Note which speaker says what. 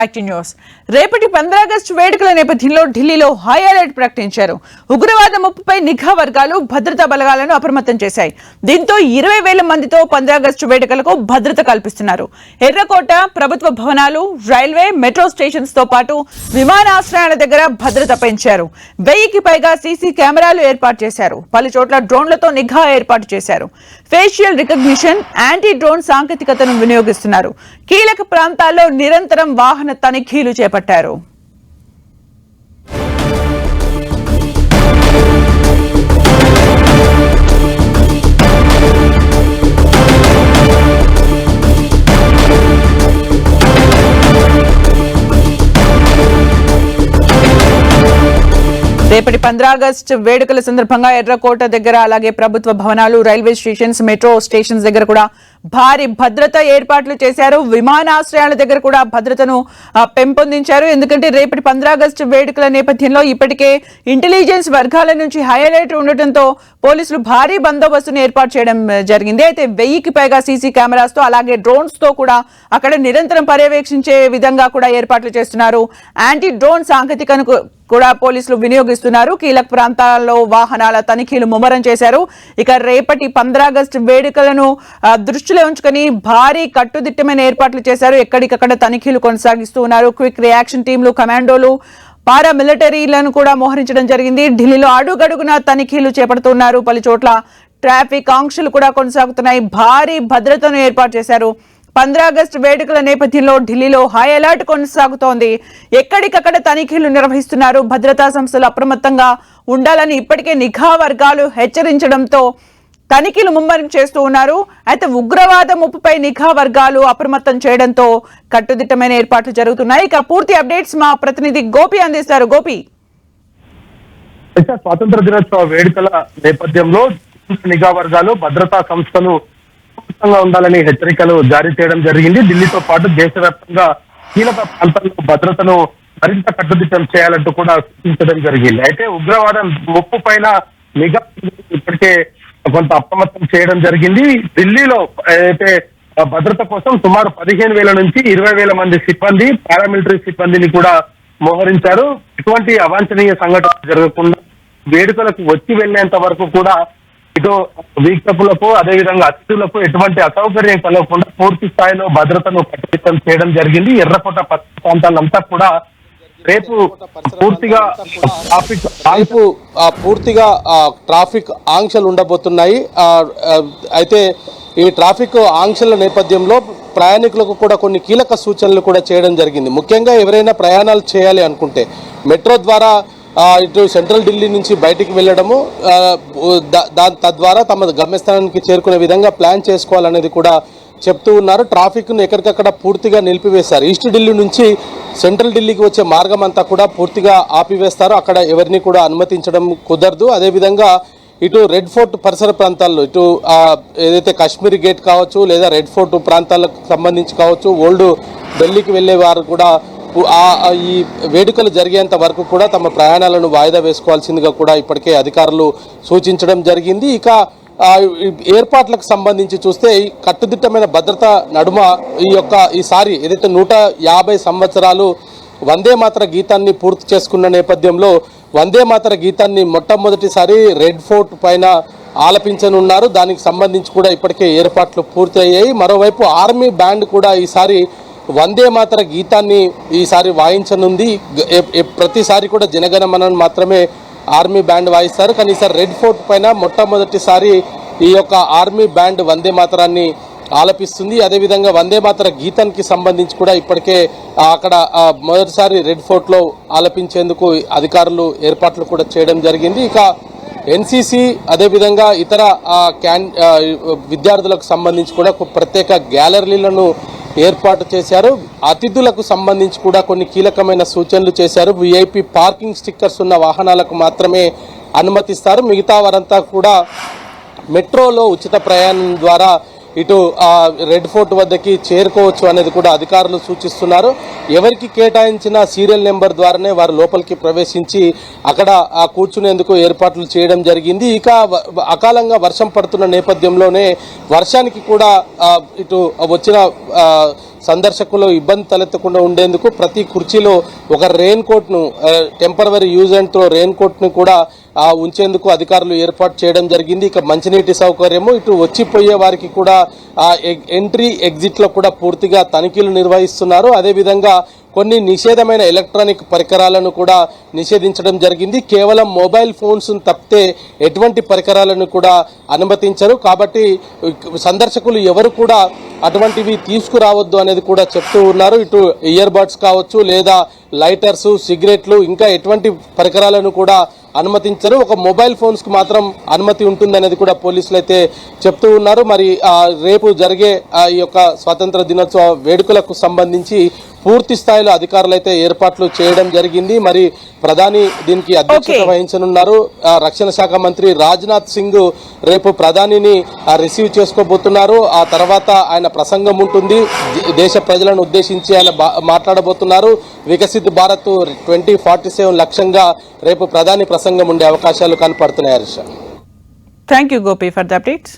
Speaker 1: News రేపటి 15 August వేడుకల నేపథ్యంలో ఢిల్లీలో హై అలర్ట్ ప్రకటించారు. ఉగ్రవాద ముప్పుపై నిఘా వర్గాలు భద్రతా బలగాలను అప్రమత్తం చేశాయి. దీంతో 20,000 మందితో 15 ఆగస్టు వేడుకలకు భద్రత కల్పిస్తున్నారు. ఎర్రకోట, ప్రభుత్వ భవనాలు, రైల్వే, మెట్రో స్టేషన్స్ తో పాటు విమానాశ్రయాల దగ్గర భద్రత పెంచారు. 1000కి పైగా సీసీ కెమెరాలు ఏర్పాటు చేశారు. పలు చోట్ల డ్రోన్లతో నిఘా ఏర్పాటు చేశారు. ఫేషియల్ రికగ్నిషన్, యాంటీ డ్రోన్ సాంకేతికతను వినియోగిస్తున్నారు. కీలక ప్రాంతాల్లో నిరంతరం వాహన తనిఖీలు చేపట్టారు. రేపటి 15 ఆగస్టు వేడుకల సందర్భంగా ఎర్రకోట దగ్గర, అలాగే ప్రభుత్వ భవనాలు, రైల్వే స్టేషన్స్, మెట్రో స్టేషన్స్ దగ్గర కూడా భారీ భద్రత ఏర్పాట్లు చేశారు. విమానాశ్రయాల దగ్గర కూడా భద్రతను పెంపొందించారు. ఎందుకంటే రేపటి 15 ఆగస్టు వేడుకల నేపథ్యంలో ఇప్పటికే ఇంటెలిజెన్స్ వర్గాల నుంచి హై అలర్ట్ ఉండటంతో పోలీసులు భారీ బందోబస్తును ఏర్పాటు చేయడం జరిగింది. అయితే 1000కి పైగా సీసీ కెమెరాస్ తో, అలాగే డ్రోన్స్ తో కూడా అక్కడ నిరంతరం పర్యవేక్షించే విధంగా కూడా ఏర్పాట్లు చేస్తున్నారు. యాంటీ డ్రోన్ సాంకేతికను కూడా పోలీసులు వినియోగిస్తున్నారు. కీలక ప్రాంతాల్లో వాహనాల తనిఖీలు ముమ్మరం చేశారు. ఇక రేపటి 15 ఆగస్టు వేడుకలను దృష్టిలో ఉంచుకొని భారీ కట్టుదిట్టమైన ఏర్పాట్లు చేశారు. ఎక్కడికక్కడ తనిఖీలు కొనసాగిస్తూ ఉన్నారు. క్విక్ రియాక్షన్ టీంలు, కమాండోలు, పారామిలిటరీలను కూడా మోహరించడం జరిగింది. ఢిల్లీలో అడుగడుగునా తనిఖీలు చేపడుతున్నారు. పలు చోట్ల ట్రాఫిక్ ఆంక్షలు కూడా కొనసాగుతున్నాయి. భారీ భద్రతను ఏర్పాటు చేశారు. 15 ఆగస్టు వేడుకల నేపథ్యంలో ఢిల్లీలో హై అలర్ట్ కొనసాగుతోంది. ఎక్కడికక్కడ తనిఖీలు నిర్వహిస్తున్నారు. భద్రతా సంస్థలు అప్రమత్తంగా ఉండాలని ఇప్పటికే నిఘా వర్గాలు హెచ్చరించడంతో తనిఖీలు ముమ్మరం చేస్తూ ఉన్నారు. అయితే ఉగ్రవాద ముప్పుపై నిఘా వర్గాలు అప్రమత్తం చేయడంతో కట్టుదిట్టమైన ఏర్పాట్లు జరుగుతున్నాయి. ఇక పూర్తి అప్డేట్స్ మా ప్రతినిధి గోపి అందిస్తారు. గోపి,
Speaker 2: స్వాతంత్ర దినోత్సవ వేడుకల నేపథ్యంలో నిఘా వర్గాలు భద్రతా సంస్థలు ఉండాలని హెచ్చరికలు జారీ చేయడం జరిగింది. ఢిల్లీతో పాటు దేశవ్యాప్తంగా కీలక ప్రాంతాల్లో భద్రతను మరింత కట్టుదిట్టం చేయాలంటూ కూడా సూచించడం జరిగింది. అయితే ఉగ్రవాదం ముప్పు పైన నిఘా ఇప్పటికే కొంత అప్రమత్తం చేయడం జరిగింది. ఢిల్లీలో అయితే భద్రత కోసం సుమారు 15,000 నుంచి 20,000 మంది సిబ్బంది, పారామిలిటరీ సిబ్బందిని కూడా మోహరించారు. ఎటువంటి అవాంఛనీయ సంఘటన జరగకుండా వేడుకలకు వచ్చి వెళ్లేంత వరకు కూడా ఇటు వీక్షకులకు, అదేవిధంగా అతిథులకు ఎటువంటి అసౌకర్యం కలగకుండా పూర్తి స్థాయిలో భద్రతను కట్టుదిట్టం చేయడం జరిగింది. ఎర్రకోట ప్రాంతాలంతా కూడా రేపు
Speaker 3: పూర్తిగా ట్రాఫిక్ ఆంక్షలు ఉండబోతున్నాయి. అయితే ఈ ట్రాఫిక్ ఆంక్షల నేపథ్యంలో ప్రయాణికులకు కూడా కొన్ని కీలక సూచనలు కూడా చేయడం జరిగింది. ముఖ్యంగా ఎవరైనా ప్రయాణాలు చేయాలి అనుకుంటే మెట్రో ద్వారా ఇటు సెంట్రల్ ఢిల్లీ నుంచి బయటికి వెళ్ళడము, తద్వారా తమ గమ్యస్థానానికి చేరుకునే విధంగా ప్లాన్ చేసుకోవాలనేది కూడా చెప్తూ ఉన్నారు. ట్రాఫిక్ను ఎక్కడికక్కడ పూర్తిగా నిలిపివేశారు. ఈస్ట్ ఢిల్లీ నుంచి సెంట్రల్ ఢిల్లీకి వచ్చే మార్గం అంతా కూడా పూర్తిగా ఆపివేస్తారు. అక్కడ ఎవరిని కూడా అనుమతించడం కుదరదు. అదేవిధంగా ఇటు రెడ్ ఫోర్ట్ పరిసర ప్రాంతాల్లో, ఇటు ఏదైతే కాశ్మీరీ గేట్ కావచ్చు, లేదా రెడ్ ఫోర్ట్ ప్రాంతాలకు సంబంధించి కావచ్చు, ఓల్డ్ ఢిల్లీకి వెళ్ళే వారు కూడా ఈ వేడుకలు జరిగేంత వరకు కూడా తమ ప్రయాణాలను వాయిదా వేసుకోవాల్సిందిగా కూడా ఇప్పటికే అధికారులు సూచించడం జరిగింది. ఇక ఏర్పాట్లకు సంబంధించి చూస్తే కట్టుదిట్టమైన భద్రత నడుమ ఈసారి ఏదైతే 150 సంవత్సరాలు వందే మాతర గీతాన్ని పూర్తి చేసుకున్న నేపథ్యంలో వందే మాతర గీతాన్ని మొట్టమొదటిసారి రెడ్ ఫోర్ట్ పైన ఆలపించనున్నారు. దానికి సంబంధించి కూడా ఇప్పటికే ఏర్పాట్లు పూర్తి అయ్యాయి. మరోవైపు ఆర్మీ బ్యాండ్ కూడా ఈసారి వందే మాతర గీతాన్ని ఈసారి వాయించనుంది. ప్రతిసారి కూడా జనగణమనను మాత్రమే ఆర్మీ బ్యాండ్ వాయిస్తారు, కానీ ఈసారి రెడ్ ఫోర్ట్ పైన మొట్టమొదటిసారి ఈ యొక్క ఆర్మీ బ్యాండ్ వందే మాతరాన్ని ఆలపిస్తుంది. అదేవిధంగా వందే మాతర గీతానికి సంబంధించి కూడా ఇప్పటికే అక్కడ మొదటిసారి రెడ్ ఫోర్ట్లో ఆలపించేందుకు అధికారులు ఏర్పాట్లు కూడా చేయడం జరిగింది. ఇక ఎన్సీసీ, అదేవిధంగా ఇతర విద్యార్థులకు సంబంధించి కూడా ప్రత్యేక గ్యాలరీలను ఏర్పాటు చేశారు. అతిథులకు సంబంధించి కూడా కొన్ని కీలకమైన సూచనలు చేశారు. విఐపి పార్కింగ్ స్టిక్కర్స్ ఉన్న వాహనాలకు మాత్రమే అనుమతిస్తారు. మిగతా వారంతా కూడా మెట్రోలో ఉచిత ప్రయాణం ద్వారా ఇటు రెడ్ ఫోర్ట్ వద్దకి చేరుకోవచ్చు అనేది కూడా అధికారులు సూచిస్తున్నారు. ఎవరికి కేటాయించిన సీరియల్ నెంబర్ ద్వారానే వారు లోపలికి ప్రవేశించి అక్కడ కూర్చునేందుకు ఏర్పాట్లు చేయడం జరిగింది. ఇక అకాలంగా వర్షం పడుతున్న నేపథ్యంలోనే వర్షానికి కూడా ఇటు వచ్చిన సందర్శకులు ఇబ్బంది తలెత్తకుండా ఉండేందుకు ప్రతి కుర్చీలో ఒక రెయిన్ కోట్ను temporary use and throw rain కోట్ను కూడా ఉంచేందుకు అధికారులు ఏర్పాటు చేయడం జరిగింది. ఇక మంచినీటి సౌకర్యము, ఇటు వచ్చిపోయే వారికి కూడా ఎంట్రీ ఎగ్జిట్లో కూడా పూర్తిగా తనిఖీలు నిర్వహిస్తున్నారు. అదేవిధంగా కొన్ని నిషేధమైన ఎలక్ట్రానిక్ పరికరాలను కూడా నిషేధించడం జరిగింది. కేవలం మొబైల్ ఫోన్స్ తప్పితే ఎటువంటి పరికరాలను కూడా అనుమతించరు. కాబట్టి సందర్శకులు ఎవరు కూడా అటువంటివి తీసుకురావద్దు అనేది కూడా చెప్తూ ఉన్నారు. ఇటు ఇయర్ బడ్స్ కావచ్చు, లేదా లైటర్స్, సిగరెట్లు, ఇంకా ఎటువంటి పరికరాలను కూడా అనుమతించరు. ఒక మొబైల్ ఫోన్స్ కు మాత్రం అనుమతి ఉంటుంది అనేది కూడా పోలీసులు అయితే చెప్తూ ఉన్నారు. మరి రేపు జరిగే ఈ యొక్క స్వాతంత్ర దినోత్సవ వేడుకలకు సంబంధించి పూర్తి స్థాయిలో అధికారులు అయితే ఏర్పాట్లు చేయడం జరిగింది. మరి ప్రధాని దీనికి అధ్యక్షత వహించనున్నారు. రక్షణ శాఖ మంత్రి రాజ్నాథ్ సింగ్ రేపు ప్రధానిని రిసీవ్ చేసుకోబోతున్నారు. ఆ తర్వాత ఆయన ప్రసంగం ఉంటుంది. దేశ ప్రజలను ఉద్దేశించి ఆయన మాట్లాడబోతున్నారు. వికసిత్ భారత్ 2047 లక్ష్యంగా రేపు ప్రధాని ప్రసంగం ఉండే అవకాశాలు కనపడుతున్నాయి. Harsha,
Speaker 1: thank you Gopi for the updates.